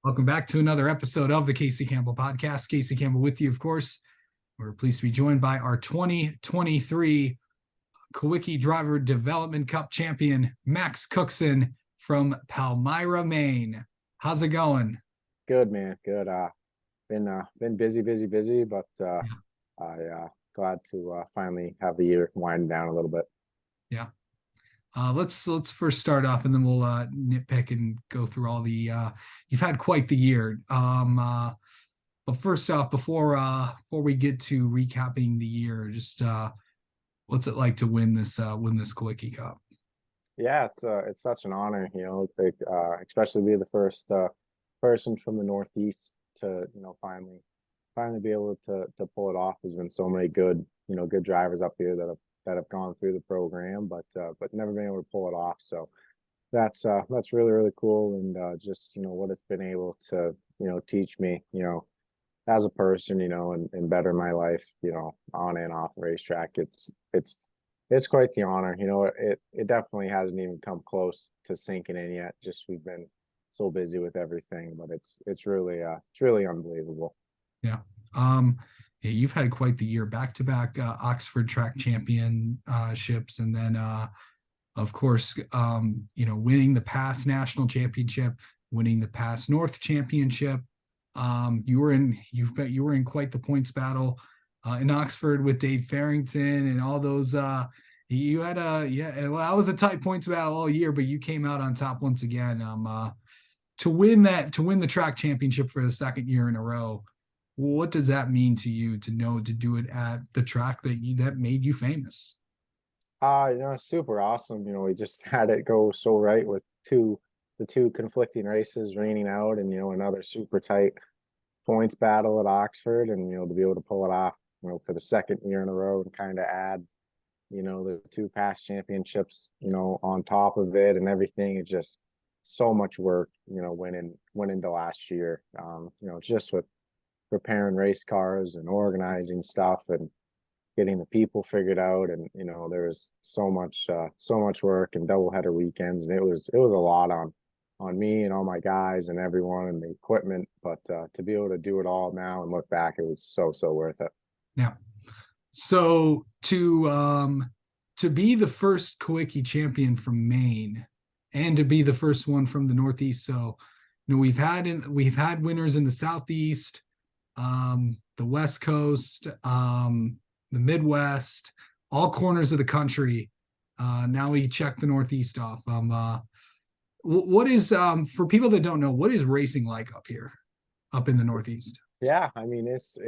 Welcome back to another episode of the Casey Campbell Podcast. Casey Campbell with you, of course. We're pleased to be joined by our 2023 Kulwicki Driver Development Cup champion, Max Cookson from Palmyra, Maine. How's it going? Good, man. Good. Been busy, but glad to finally have the year wind down a little bit. Yeah. Let's first start off, and then we'll nitpick and go through all the. You've had quite the year. But first off, before we get to recapping the year, just what's it like to win this Kulwicki Cup? Yeah, it's such an honor, especially be the first person from the Northeast to finally be able to pull it off. There's been so many good drivers up here that have gone through the program, but never been able to pull it off. So that's really, really cool. And just what it's been able to teach me as a person, and better my life, on and off the racetrack. It's quite the honor. It definitely hasn't even come close to sinking in yet. Just we've been so busy with everything, but it's really unbelievable. Yeah. Yeah, you've had quite the year, back-to-back Oxford track championships, and then of course winning the past national championship, winning the past North championship. You were in quite the points battle in Oxford with Dave Farrington and all those. You had that was a tight points battle all year, but you came out on top once again. To win the track championship for the second year in a row. What does that mean to you to do it at the track that made you famous? Super awesome. We just had it go so right with the two conflicting races raining out, and another super tight points battle at Oxford, and to be able to pull it off, for the second year in a row, and kind of add, the two past championships, on top of it and everything. It's just so much work, went into last year. Just with preparing race cars and organizing stuff and getting the people figured out, and there was so much work and doubleheader weekends, and it was a lot on me and all my guys and everyone and the equipment, but to be able to do it all now and look back, it was so worth it. Yeah. So to be the first Kulwicki champion from Maine and to be the first one from the Northeast, so we've had winners in the Southeast, the West Coast, the Midwest, all corners of the country. Now we check the Northeast off. What is for people that don't know, what is racing like up in the Northeast? Yeah, I mean it's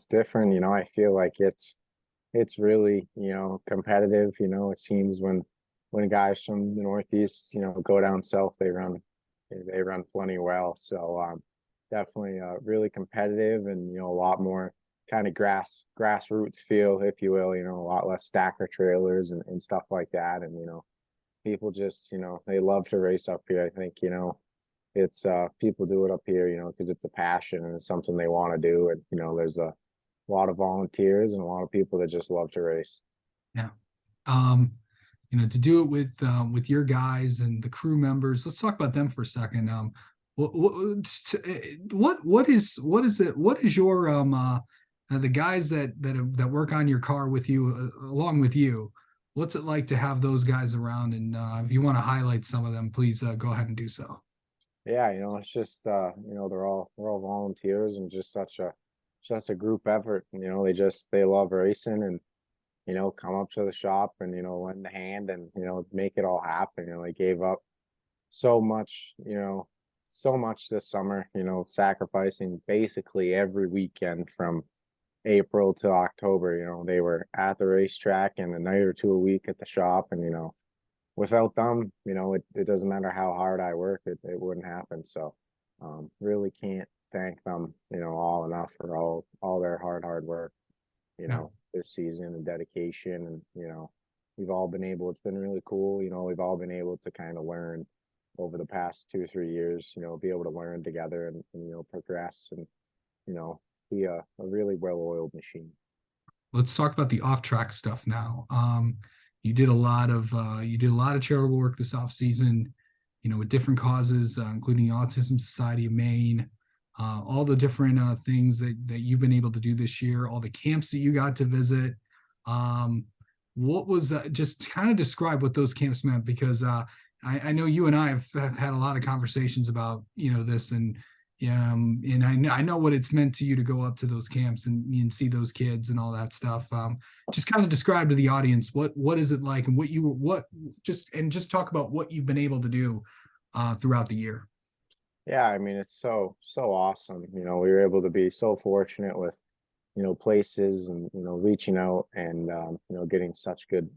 different. I feel like it's really competitive. It seems when guys from the Northeast go down south, they run plenty well. So definitely really competitive, and a lot more kind of grassroots feel, if you will. A lot less stacker trailers and stuff like that, and people just they love to race up here. I think it's people do it up here because it's a passion and it's something they want to do, and there's a lot of volunteers and a lot of people that just love to race. Yeah. To do it with your guys and the crew members, let's talk about them for a second. What is your the guys that work on your car with you, along with you, what's it like to have those guys around? And if you want to highlight some of them, please go ahead and do so. Yeah, it's just they're all volunteers, and just such a group effort. They love racing, and come up to the shop and lend a hand and make it all happen. They gave up so much this summer, sacrificing basically every weekend from April to October. They were at the racetrack and a night or two a week at the shop, and without them, it doesn't matter how hard I work, it wouldn't happen. So really can't thank them all enough for all their hard work this season and dedication. And it's been really cool. We've all been able to kind of learn over the past 2-3 years, be able to learn together and progress and be a really well-oiled machine. Let's talk about the off-track stuff now. You did a lot of charitable work this off season. with different causes, including the Autism Society of Maine, all the different things that you've been able to do this year, all the camps that you got to visit. Um, what was just kind of describe what those camps meant, because I know you and I have had a lot of conversations about this, and I know what it's meant to you to go up to those camps and see those kids and all that stuff. Just kind of describe to the audience what is it like, and just talk about what you've been able to do throughout the year. Yeah, I mean, it's so awesome. We were able to be so fortunate with, places and, reaching out and, getting such good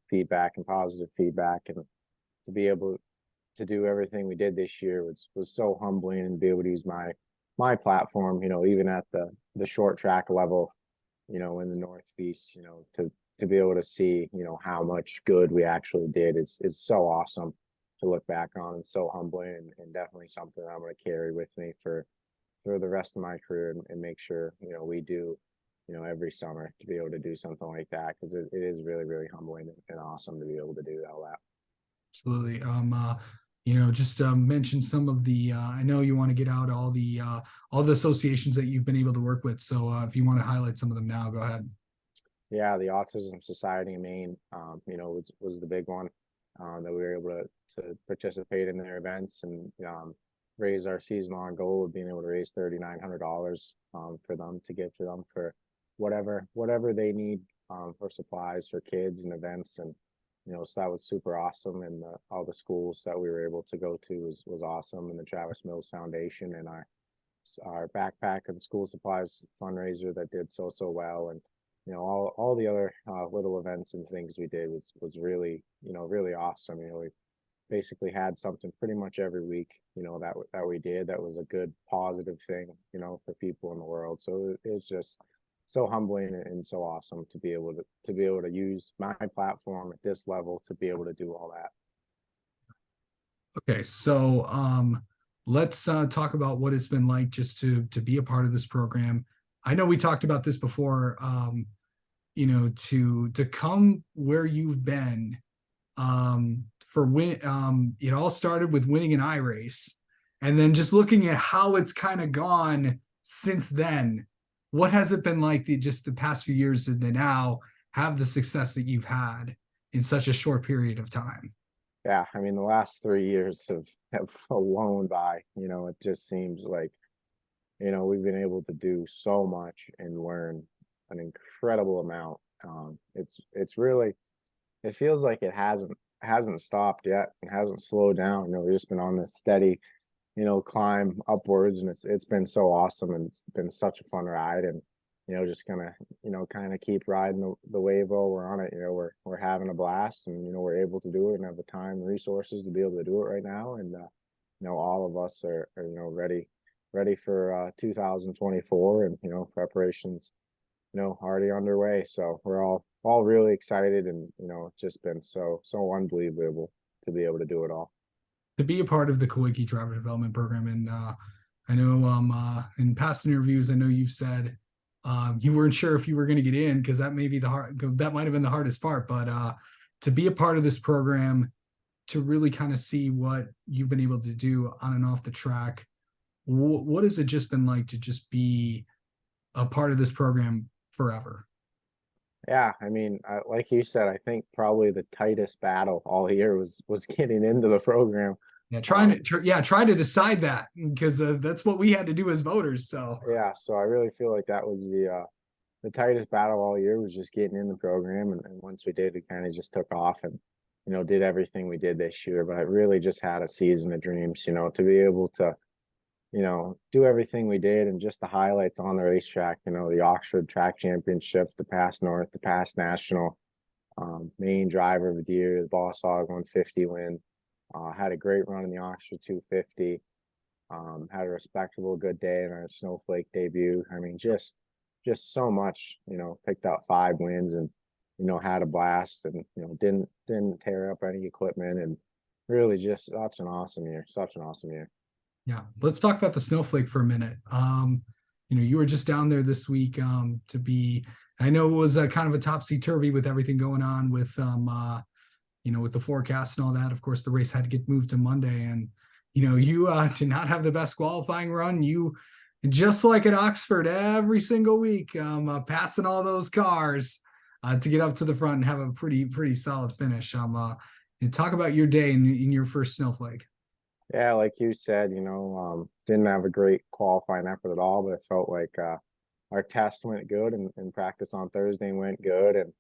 feedback and positive feedback, and to be able to do everything we did this year was so humbling, and be able to use my platform, even at the short track level, in the Northeast, to be able to see, how much good we actually did is so awesome to look back on, and so humbling, and definitely something I'm going to carry with me for the rest of my career, and make sure, we do, every summer, to be able to do something like that, because it is really, really humbling and awesome to be able to do all that. Absolutely. Just mention some of the. I know you want to get out all the associations that you've been able to work with. So if you want to highlight some of them now, go ahead. Yeah, the Autism Society of Maine, was the big one, that we were able to participate in their events, and raise our season-long goal of being able to raise $3,900 for them, to give to them for whatever they need, for supplies for kids and events. And so that was super awesome. And all the schools that we were able to go to was awesome. And the Travis Mills Foundation, and our backpack and school supplies fundraiser that did so well. And all the other little events and things we did was really, really awesome. We basically had something pretty much every week, that we did, that was a good positive thing, for people in the world. So it's just so humbling and so awesome to be able to use my platform at this level to be able to do all that. Okay, so let's talk about what it's been like just to be a part of this program. I know we talked about this before. To come where you've been, it all started with winning an I race, and then just looking at how it's kind of gone since then. What has it been like just the past few years to now have the success that you've had in such a short period of time? Yeah, I mean, the last 3 years have flown by. It just seems like, we've been able to do so much and learn an incredible amount. It's really, it feels like it hasn't stopped yet, and hasn't slowed down. We've just been on this steady, climb upwards, and it's been so awesome, and it's been such a fun ride. And just gonna, kind of keep riding the wave while we're on it. We're having a blast, and we're able to do it, and have the time and resources to be able to do it right now. And all of us are ready for 2024, and preparations already underway. So we're all really excited, and it's just been so unbelievable to be able to do it all. To be a part of the Kulwicki driver development program, and I know in past interviews, I know you've said you weren't sure if you were going to get in, because that may be that might have been the hardest part. But to be a part of this program, to really kind of see what you've been able to do on and off the track, what has it just been like to just be a part of this program forever? Yeah, I mean, like you said, I think probably the tightest battle all year was getting into the program. Yeah, Um, try to decide that, because that's what we had to do as voters. So yeah, so I really feel like that was the tightest battle all year, was just getting in the program. And once we did, it kind of just took off, and did everything we did this year. But I really just had a season of dreams, to be able to do everything we did, and just the highlights on the racetrack, the Oxford Track Championship, the Pass North, the Pass National, Main Driver of the Year, the Boss Hog 150 win. Had a great run in the Oxford 250. Had a respectable good day in our Snowflake debut. I mean, just so much, picked up 5 wins, and, had a blast, and, didn't tear up any equipment, and really just such an awesome year, such an awesome year. yeah, let's talk about the Snowflake for a minute. You were just down there this week to be. I know it was kind of a topsy turvy with everything going on with with the forecast and all that, of course, the race had to get moved to Monday. And, you did not have the best qualifying run. You, just like at Oxford, every single week, passing all those cars to get up to the front and have a pretty solid finish. And talk about your day in your first snowflake. Yeah, like you said, didn't have a great qualifying effort at all, but it felt like our test went good and practice on Thursday went good and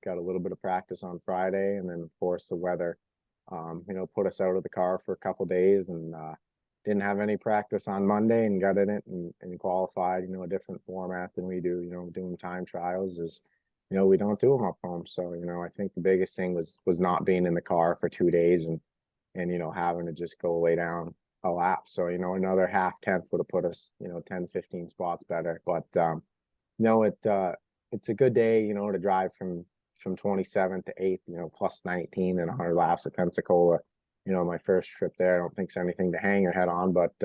got a little bit of practice on Friday and then of course the weather put us out of the car for a couple days and didn't have any practice on Monday and got in it and qualified, a different format than we do, doing time trials is we don't do them up home. So, I think the biggest thing was not being in the car for 2 days and having to just go lay down a lap. So, another half tenth would have put us, 10, 15 spots better. But it's a good day, to drive from 27th to 8th, plus 19 and 100 laps at Pensacola. My first trip there. I don't think there's anything to hang your head on, but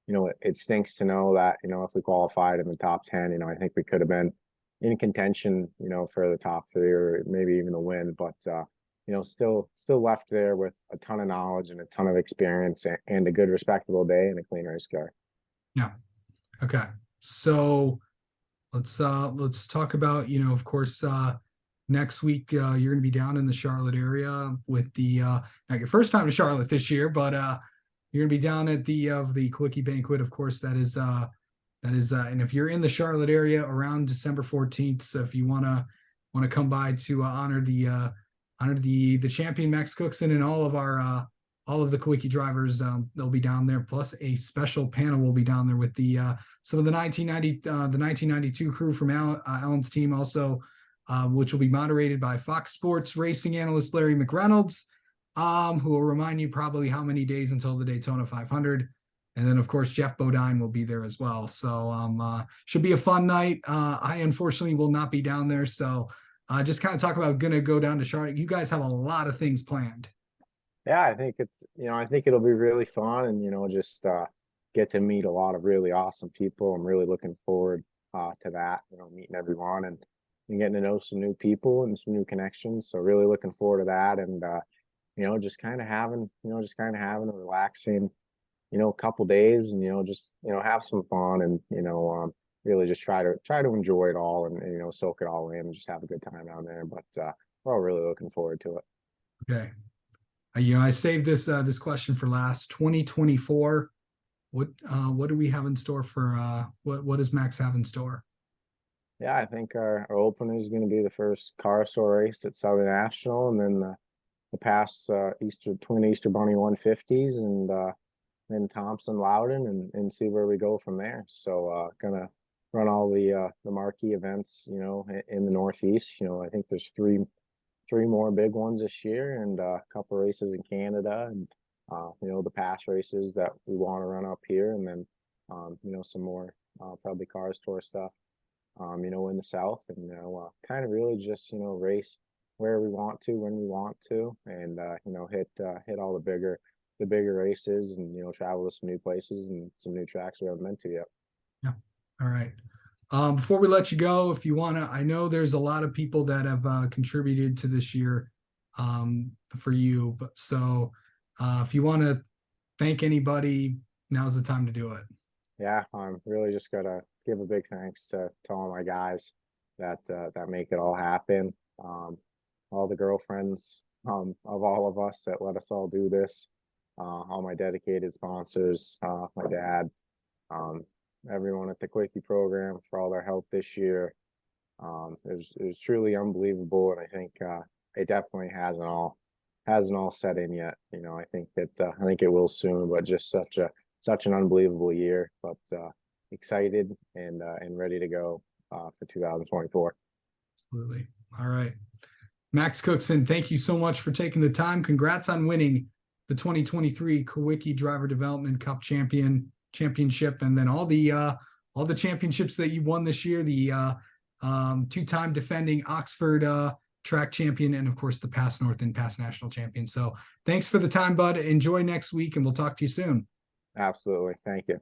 it stinks to know that, if we qualified in the top 10, I think we could have been in contention, for the top 3 or maybe even a win. But still left there with a ton of knowledge and a ton of experience and a good respectable day and a clean race car. Yeah. Okay. So let's talk about, of course, next week you're going to be down in the Charlotte area with the not your first time to Charlotte this year, but you're going to be down at the Kulwicki banquet. Of course, that is and if you're in the Charlotte area around December 14th, so if you want to come by to honor the champion Max Cookson and all of the Kulwicki drivers, they'll be down there. Plus a special panel will be down there with some of the 1992 crew from Alan's team also, which will be moderated by Fox Sports racing analyst Larry McReynolds, who will remind you probably how many days until the Daytona 500. And then, of course, Jeff Bodine will be there as well. So should be a fun night. I unfortunately will not be down there. So just kind of talk about going to go down to Charlotte. You guys have a lot of things planned. Yeah, I think I think it'll be really fun and, just get to meet a lot of really awesome people. I'm really looking forward to that, meeting everyone and getting to know some new people and some new connections. So really looking forward to that. And, just kind of having a relaxing, couple days and, just, have some fun and, really just try to enjoy it all and, soak it all in and just have a good time down there. But we're all really looking forward to it. Okay. I saved this question for last. 2024. What do we have in store for what does Max have in store? Yeah, I think our opener is going to be the first car store race at Southern National, and then the past Twin Easter Bunny 150s, and then Thompson Loudon, and see where we go from there. So gonna run all the marquee events, in the Northeast. I think there's three more big ones this year, and a couple races in Canada, and the past races that we want to run up here, and then some more probably cars tour stuff. In the South, and kind of really just race where we want to, when we want to, and hit all the bigger races, and travel to some new places and some new tracks we haven't been to yet. Yeah. All right. Before we let you go, if you want to, I know there's a lot of people that have contributed to this year for you, but so if you want to thank anybody, now's the time to do it. Yeah, I'm really just gonna give a big thanks to all my guys that make it all happen. All the girlfriends of all of us that let us all do this. All my dedicated sponsors, my dad, everyone at the Quickie program for all their help this year. It was truly unbelievable, and I think it definitely hasn't all set in yet. I think it will soon, but just such an unbelievable year. But excited and ready to go for 2024. Absolutely. All right. Max Cookson, thank you so much for taking the time. Congrats on winning the 2023 Kulwicki Driver Development Cup championship, and then all the championships that you won this year, the two-time defending Oxford track champion, and of course the Pass North and Pass National champion. So thanks for the time, bud. Enjoy next week, and we'll talk to you soon. Absolutely. Thank you.